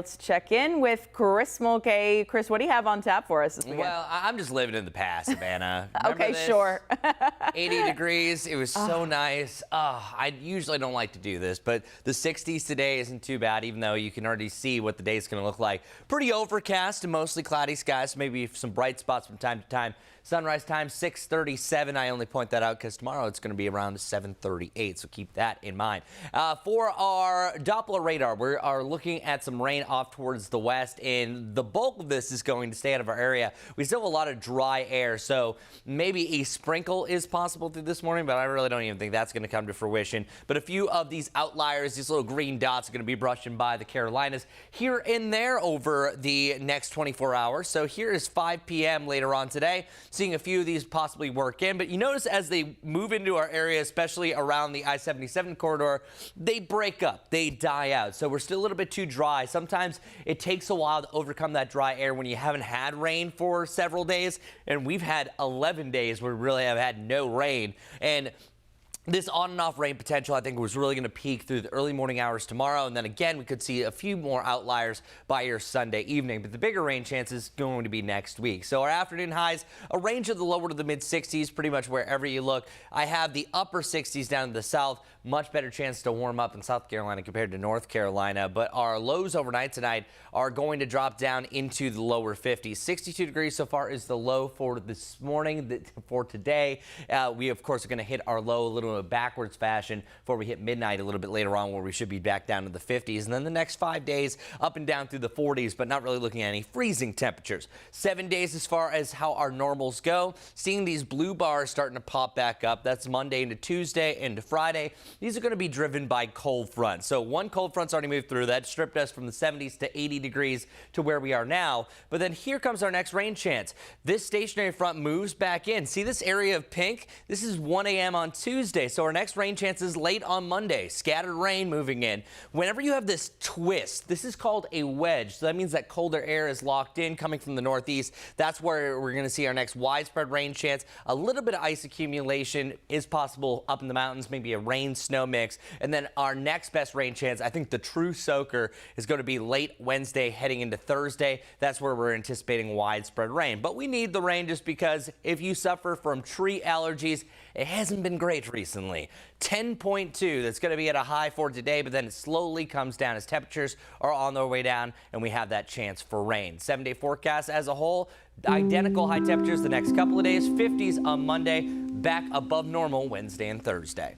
Let's check in with Chris Mulcahy. Chris, what do you have on tap for us this weekend? Well, I'm just living in the past, Savannah. Okay, sure. 80 degrees. It was so nice. I usually don't like to do this, but the 60s today isn't too bad, even though you can already see what the day is going to look like. Pretty overcast and mostly cloudy skies, maybe some bright spots from time to time. Sunrise time 6:37. I only point that out because tomorrow it's going to be around 7:38, so keep that in mind. For our Doppler radar, we are looking at some rain off towards the west, and the bulk of this is going to stay out of our area. We still have a lot of dry air, so maybe a sprinkle is possible through this morning, but I really don't even think that's going to come to fruition. But a few of these outliers, these little green dots, are going to be brushing by the Carolinas here and there over the next 24 hours. So here is 5 p.m. later on today. Seeing a few of these possibly work in, but you notice as they move into our area, especially around the I-77 corridor, they break up, they die out. So we're still a little bit too dry. Sometimes it takes a while to overcome that dry air when you haven't had rain for several days, and we've had 11 days where we really have had no rain. And this on and off rain potential, I think, was really going to peak through the early morning hours tomorrow. And then again, we could see a few more outliers by your Sunday evening. But the bigger rain chance is going to be next week. So our afternoon highs, a range of the lower to the mid 60s, pretty much wherever you look. I have the upper 60s down in the south. Much better chance to warm up in South Carolina compared to North Carolina. But our lows overnight tonight are going to drop down into the lower 50s. 62 degrees so far is the low for this morning. For today, we, of course, are going to hit our low a little backwards fashion before we hit midnight a little bit later on, where we should be back down to the 50s. And then the next 5 days up and down through the 40s, but not really looking at any freezing temperatures. 7 days as far as how our normals go. Seeing these blue bars starting to pop back up. That's Monday into Tuesday into Friday. These are going to be driven by cold fronts. So one cold front's already moved through. That stripped us from the 70s to 80 degrees to where we are now. But then here comes our next rain chance. This stationary front moves back in. See this area of pink? This is 1 a.m. on Tuesday. So our next rain chance is late on Monday. Scattered rain moving in. Whenever you have this twist, this is called a wedge. So that means that colder air is locked in coming from the northeast. That's where we're going to see our next widespread rain chance. A little bit of ice accumulation is possible up in the mountains, maybe a rain-snow mix. And then our next best rain chance, I think the true soaker, is going to be late Wednesday heading into Thursday. That's where we're anticipating widespread rain. But we need the rain just because if you suffer from tree allergies, it hasn't been great recently. 10.2, that's going to be at a high for today, but then it slowly comes down as temperatures are on their way down and we have that chance for rain. 7-day forecast as a whole, identical high temperatures the next couple of days, 50s on Monday, back above normal Wednesday and Thursday.